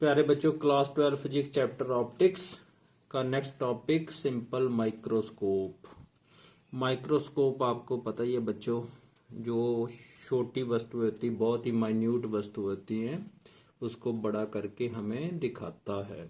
प्यारे बच्चों, class 12 physics chapter optics का next topic simple microscope. Microscope आपको पता ही है बच्चों, जो छोटी वस्तु होती, बहुत ही माइन्यूट वस्तु होती है, उसको बड़ा करके हमें दिखाता है।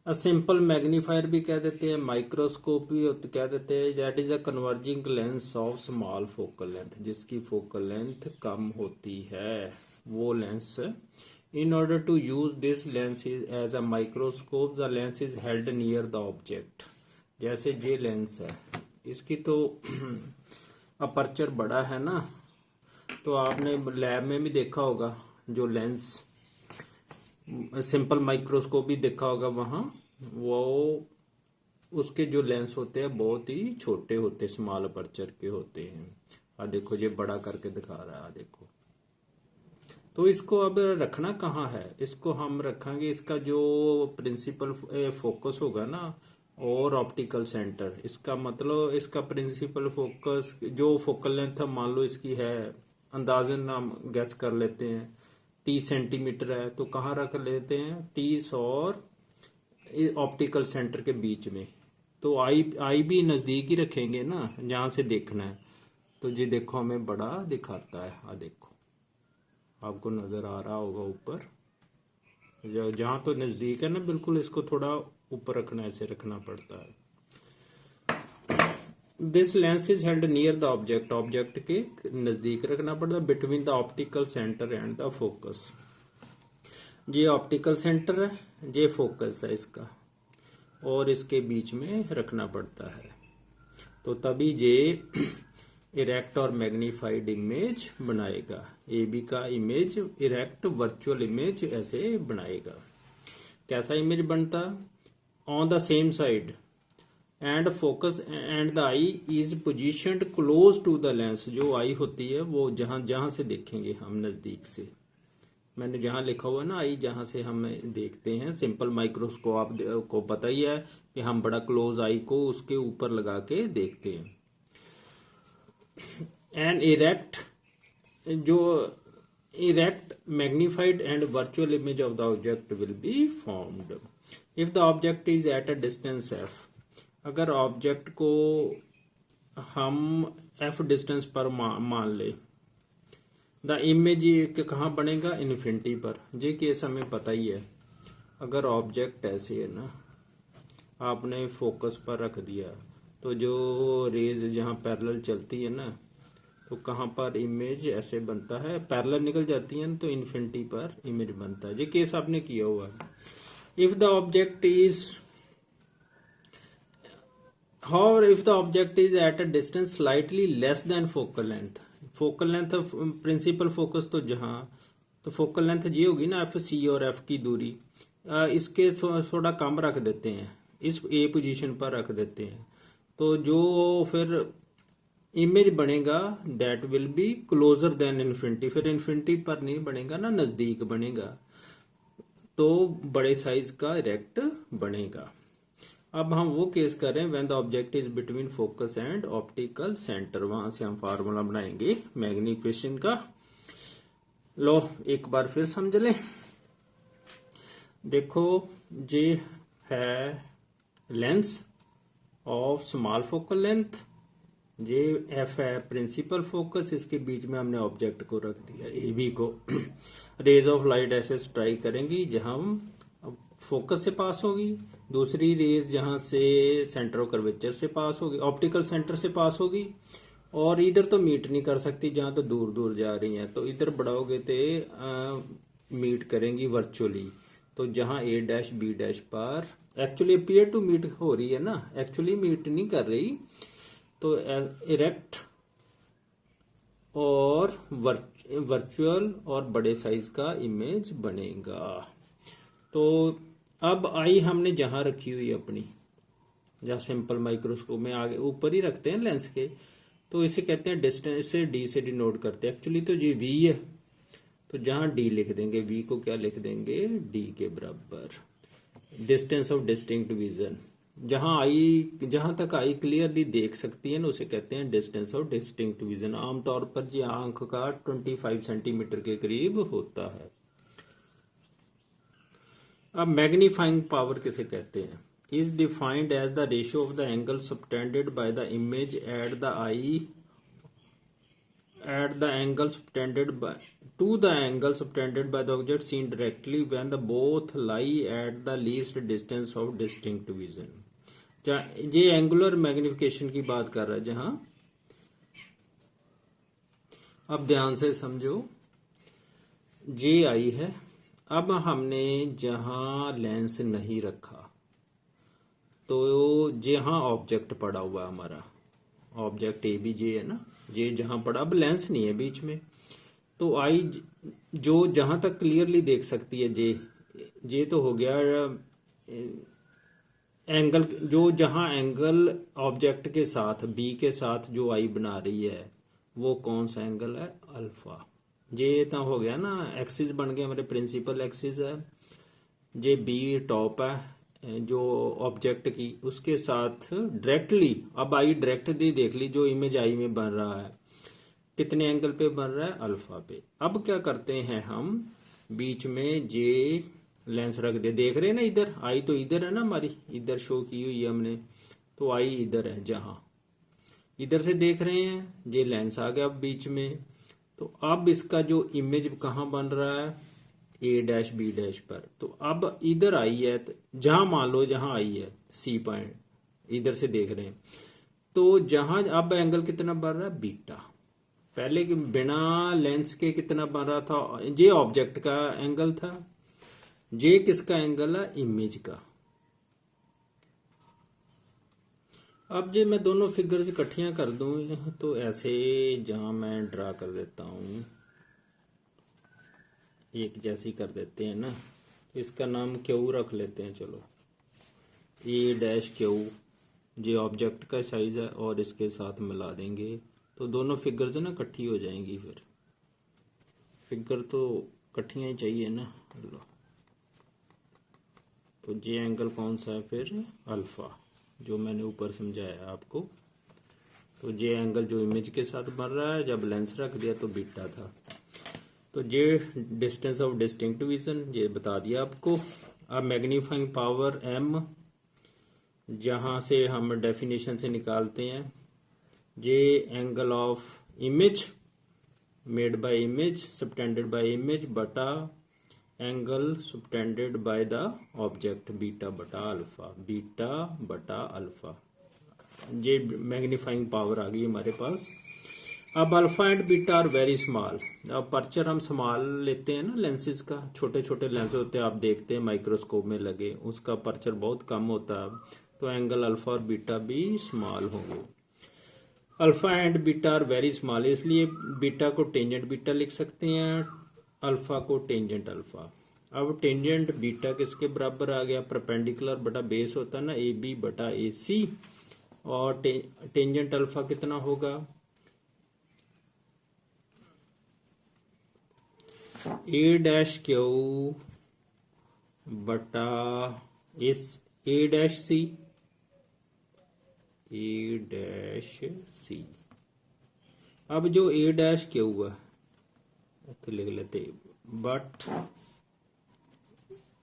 सिंपल मैग्नीफायर भी कह देते हैं, माइक्रोस्कोप भी कह देते हैं। That is a converging lens of small focal length, जिसकी फोकल लेंथ कम होती है, वो lens. In order to use this lens as a microscope, the lens is held near the object। जैसे ये लेंस है, इसकी तो अपर्चर बड़ा है ना, तो आपने लैब में भी देखा होगा, जो लेंस सिंपल माइक्रोस्कोप भी देखा होगा वहाँ, वो उसके जो लेंस होते हैं बहुत ही छोटे होते, स्मॉल अपर्चर के होते हैं। देखो ये बड़ा करके दिखा रहा है, देखो। तो इसको अब रखना कहाँ है, इसको हम रखेंगे, इसका जो प्रिंसिपल फोकस होगा ना, और ऑप्टिकल सेंटर, इसका मतलब इसका प्रिंसिपल फोकस जो फोकल लेंथ मान लो इसकी है, अंदाजन हम गैस कर लेते हैं 30 सेंटीमीटर है, तो कहाँ रख लेते हैं, 30 और ऑप्टिकल सेंटर के बीच में। तो आई भी नज़दीक ही रखेंगे ना, जहाँ से देखना है। तो ये देखो हमें बड़ा दिखाता है, देखो आपको नजर आ रहा होगा ऊपर, जहां तो नजदीक है ना बिल्कुल, इसको थोड़ा ऊपर रखना, ऐसे रखना पड़ता है। This lens is held near the object, object के नजदीक रखना पड़ता है, between the optical centre and the focus. ये ऑप्टिकल सेंटर है, ये फोकस है इसका, और इसके बीच में रखना पड़ता है। तो तभी ये इरेक्ट और मैग्नीफाइड इमेज बनाएगा। ए बी का इमेज इरेक्ट वर्चुअल इमेज ऐसे बनाएगा। कैसा इमेज बनता, on the same side and focus and the eye is positioned close to the lens. जो आई होती है वो जहां जहां से देखेंगे हम नजदीक से, मैंने जहां लिखा हुआ है ना आई, जहां से हम देखते हैं सिंपल माइक्रोस्कोप को पता ही है कि हम बड़ा क्लोज आई को उसके ऊपर लगा के देखते हैं। एन इरेक्ट, जो erect magnified and virtual image of the object will be formed if the object is at a distance F. अगर ऑब्जेक्ट को हम एफ डिस्टेंस पर मान ले, द इमेज कहाँ बनेगा, इन्फिनिटी पर। ये केस हमें पता ही है। अगर ऑब्जेक्ट ऐसे है ना, आपने फोकस पर रख दिया, तो जो रेज जहाँ पैरेलल चलती है ना, तो कहाँ पर इमेज ऐसे बनता है, पैरेलल निकल जाती है ना, तो इन्फिनिटी पर इमेज बनता है। ये केस आपने किया हुआ है। If the object is how if the object is at a distance slightly less than focal length, focal length principal focus तो जहां, तो फोकल लेंथ ये होगी ना एफ सी और एफ की दूरी, इसके थोड़ा कम रख देते हैं, इस ए पोजीशन पर रख देते हैं, तो जो फिर इमेज बनेगा that will be closer then infinity. फिर इन्फिनिटी पर नहीं बनेगा ना, नजदीक बनेगा, तो बड़े साइज का इरेक्ट बनेगा। अब हम वो केस कर रहे हैं when the object is between focus and optical centre, वहां से हम फार्मूला बनाएंगे मैग्निफिकेशन का। लो एक बार फिर समझ लें, देखो ये है lens of small focal length, ये एफ है प्रिंसिपल फोकस, इसके बीच में हमने ऑब्जेक्ट को रख दिया, ए बी को। रेज ऑफ लाइट ऐसे स्ट्राइक करेंगी जहां फोकस से पास होगी, दूसरी रेज जहां से सेंटर ऑफ कर्वेचर से पास होगी, ऑप्टिकल सेंटर से पास होगी, और इधर तो मीट नहीं कर सकती, जहां तो दूर दूर जा रही हैं, तो इधर बढ़ाओगे तो मीट करेंगी वर्चुअली। तो जहां ए डैश बी डैश पर एक्चुअली अपीयर टू मीट हो रही है ना, एक्चुअली मीट नहीं कर रही, तो इरेक्ट और वर्चुअल और बड़े साइज का इमेज बनेगा। तो अब आई हमने जहां रखी हुई अपनी, जहां सिंपल माइक्रोस्कोप में आगे ऊपर ही रखते हैं लेंस के, तो इसे कहते हैं डिस्टेंस, से डी से डिनोट करते हैं। एक्चुअली तो ये वी है, तो जहां डी लिख देंगे, वी को क्या लिख देंगे, डी के बराबर डिस्टेंस ऑफ डिस्टिंक्ट विजन। जहां तक आई क्लियरली देख सकती है ना, उसे कहते हैं डिस्टेंस ऑफ डिस्टिंक्ट विजन। आमतौर पर ये आंख का 25 सेंटीमीटर के करीब होता है। अब मैग्नीफाइंग पावर किसे कहते हैं? Is defined as the ratio of the angle subtended by the image at the eye at the angle subtended by to the angle subtended by the object seen directly when the both lie at the least distance of distinct vision। ये angular magnification की बात कर रहा है जहां, अब ध्यान से समझो, जे आई है। अब हमने जहां लेंस नहीं रखा तो जहां ऑब्जेक्ट पड़ा हुआ है हमारा, ऑब्जेक्ट ए बी जे है ना, जे जहां पड़ा, अब लेंस नहीं है बीच में, तो आई जो जहां तक क्लियरली देख सकती है जे तो हो गया एंगल, जो जहां एंगल ऑब्जेक्ट के साथ बी के साथ जो आई बना रही है वो कौन सा एंगल है? अल्फा। जे तो हो गया ना, एक्सिस बन गए हमारे, प्रिंसिपल एक्सिस है, जे बी टॉप है जो ऑब्जेक्ट की, उसके साथ डायरेक्टली, अब आई डायरेक्टली देख ली जो इमेज आई में बन रहा है, कितने एंगल पे बन रहा है? अल्फा पे। अब क्या करते हैं हम, बीच में जे लेंस रख दे, देख रहे हैं ना, इधर आई तो इधर है ना हमारी, इधर शो की हुई है हमने, तो आई इधर है, जहां इधर से देख रहे हैं, जे लेंस आ गया अब बीच में, तो अब इसका जो इमेज कहाँ बन रहा है? ए डैश बी डैश पर। तो अब इधर आई है, तो जहां मान लो जहां आई है सी पॉइंट, इधर से देख रहे हैं, तो जहां अब एंगल कितना बन रहा है? बीटा। पहले बिना लेंस के कितना बन रहा था? ये ऑब्जेक्ट का एंगल था, जे किसका एंगल है? इमेज का। अब जो मैं दोनों फिगर्स इकट्ठियां कर दूं तो ऐसे, जहां मैं ड्रा कर देता हूं, एक जैसी कर देते हैं ना, इसका नाम क्यू रख लेते हैं, चलो ए डैश क्यू, ये ऑब्जेक्ट का साइज है, और इसके साथ मिला देंगे तो दोनों फिगर्स ना इकट्ठी हो जाएंगी। फिर फिगर तो इकट्ठियां ही चाहिए ना, लो, तो ये एंगल कौन सा है फिर? अल्फा, जो मैंने ऊपर समझाया आपको। तो ये एंगल जो इमेज के साथ बन रहा है, जब लेंस रख दिया तो बीटा था। तो ये डिस्टेंस ऑफ डिस्टिंक्ट विजन ये बता दिया आपको। अब मैग्नीफाइंग पावर एम, जहां से हम डेफिनेशन से निकालते हैं, ये angle of image made by image subtended by image बटा angle subtended by the object, beta बटा अल्फा, बीटा बटा अल्फा। ये मैग्नीफाइंग पावर आ गई हमारे पास। अब alpha and beta are very small. अब पर्चर हम स्मॉल लेते हैं ना लेंसेज का, छोटे छोटे लेंस होते हैं, आप देखते हैं माइक्रोस्कोप में लगे, उसका पर्चर बहुत कम होता है, तो एंगल अल्फा और बीटा भी स्मॉल होंगे। Alpha and beta are very small, इसलिए बीटा को टेंजेंट बीटा लिख सकते हैं, अल्फा को टेंजेंट अल्फा। अब टेंजेंट बीटा किसके बराबर आ गया? परपेंडिकुलर बटा बेस होता है ना, ए बी बटा ए सी, और टेंजेंट अल्फा कितना होगा? ए डैश क्यू बटा इस ए डैश सी, ए डैश सी। अब जो ए डैश क्यू है तो लिख लेते, but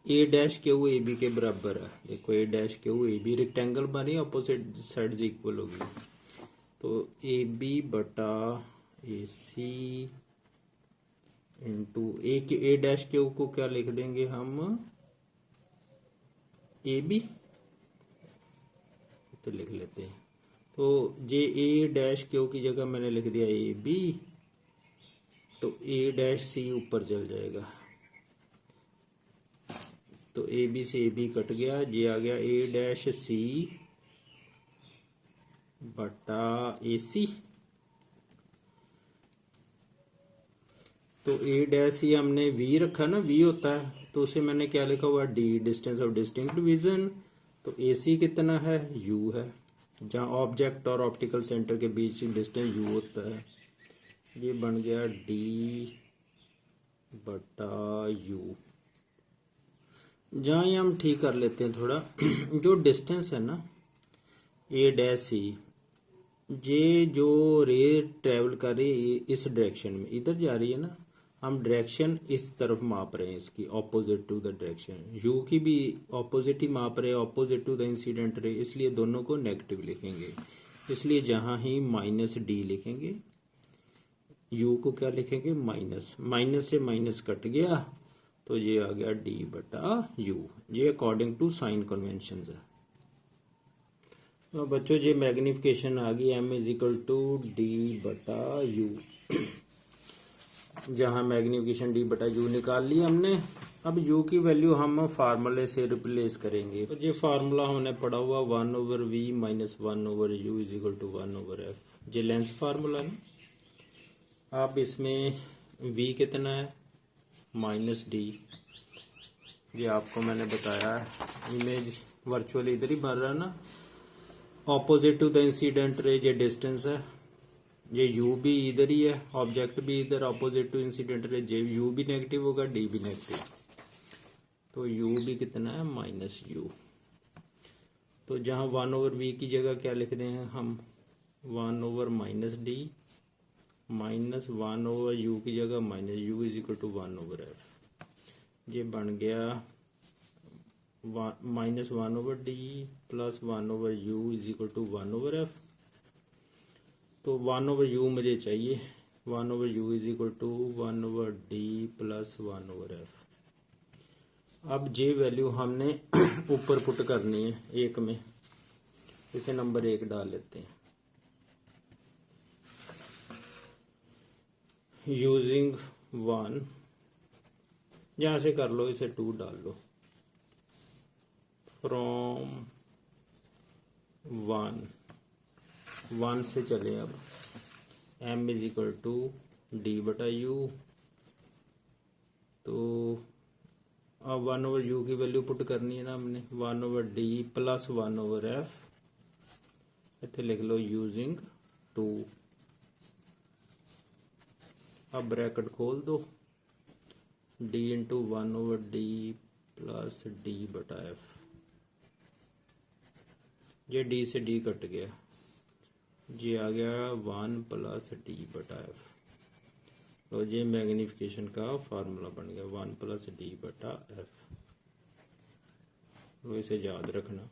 A dash Q A B के बराबर है। देखो A dash Q A B rectangle बनी, अपोजिट साइड इक्वल होगी, तो ए बी बटा A C into A dash Q को क्या लिख देंगे हम? ए बी, तो लिख लेते हैं। तो जे ए डैश क्यू की जगह मैंने लिख दिया ए बी, तो ए डैश सी ऊपर चल जाएगा, तो ए बी से ए बी कट गया, ये आ गया ए डैश सी बटा ए सी। तो ए डैश सी हमने वी रखा ना, वी होता है, तो उसे मैंने क्या लिखा हुआ? D, distance of distinct vision. तो ए सी कितना है? यू है, जहां ऑब्जेक्ट और ऑप्टिकल सेंटर के बीच डिस्टेंस यू होता है, ये बन गया डी बटा यू। जहां हम ठीक कर लेते हैं थोड़ा, जो डिस्टेंस है ना ए डैश सी, ये जो रे ट्रेवल कर रही है इस डायरेक्शन में, इधर जा रही है ना, हम डायरेक्शन इस तरफ माप रहे हैं, इसकी opposite to the direction. U की भी ऑपोजिट ही माप रहे हैं, opposite to the incident ray, इसलिए दोनों को नेगेटिव लिखेंगे। इसलिए जहां ही माइनस डी लिखेंगे, यू को क्या लिखेंगे माइनस, माइनस से माइनस कट गया तो ये आ गया डी बटा यू। ये अकॉर्डिंग टू साइन कन्वेंशन है। तो बच्चों ये मैग्निफिकेशन आ गई m is equal to d बटा यू। जहां मैग्निफिकेशन डी बटा यू निकाल लिया हमने। अब u की वैल्यू हम फार्मूले से रिप्लेस करेंगे। तो ये फार्मूला हमने पढ़ा हुआ 1/v minus 1/u is equal to 1/f। ये लेंस फार्मूला है। आप इसमें v कितना है माइनस डी, ये आपको मैंने बताया है। इमेज वर्चुअली इधर ही बन रहा है ना, opposite to the incident ray ये डिस्टेंस है। ये u भी इधर ही है, ऑब्जेक्ट भी इधर, ऑपोजिट टू इंसिडेंट रे जे u भी नेगेटिव होगा, d भी नेगेटिव। तो u भी कितना है माइनस u। तो जहां 1/v की जगह क्या लिख रहे हैं हम 1/ माइनस डी माइनस 1/u की जगह minus u is equal to 1/f। ये बन गया minus 1/d plus 1/u is equal to 1/f। तो 1/u मुझे चाहिए, 1/u is equal to 1/d plus 1/f। अब जे वैल्यू हमने ऊपर पुट करनी है एक में, इसे नंबर 1 डाल लेते हैं। यूजिंग 1, यहां से कर लो, इसे 2 डाल लो। फ्रॉम 1 से चले अब m is equal to d बटा यू। तो अब 1/u की वैल्यू पुट करनी है ना हमने, 1/d प्लस 1/f। इतने लिख लो यूजिंग 2। अब ब्रैकेट खोल दो, d into 1/d plus d बटा f। ये d से d कट गया, ये आ गया 1 प्लस d बटा f। तो ये मैग्निफिकेशन का फार्मूला बन गया 1 प्लस d बटा f। तो इसे याद रखना।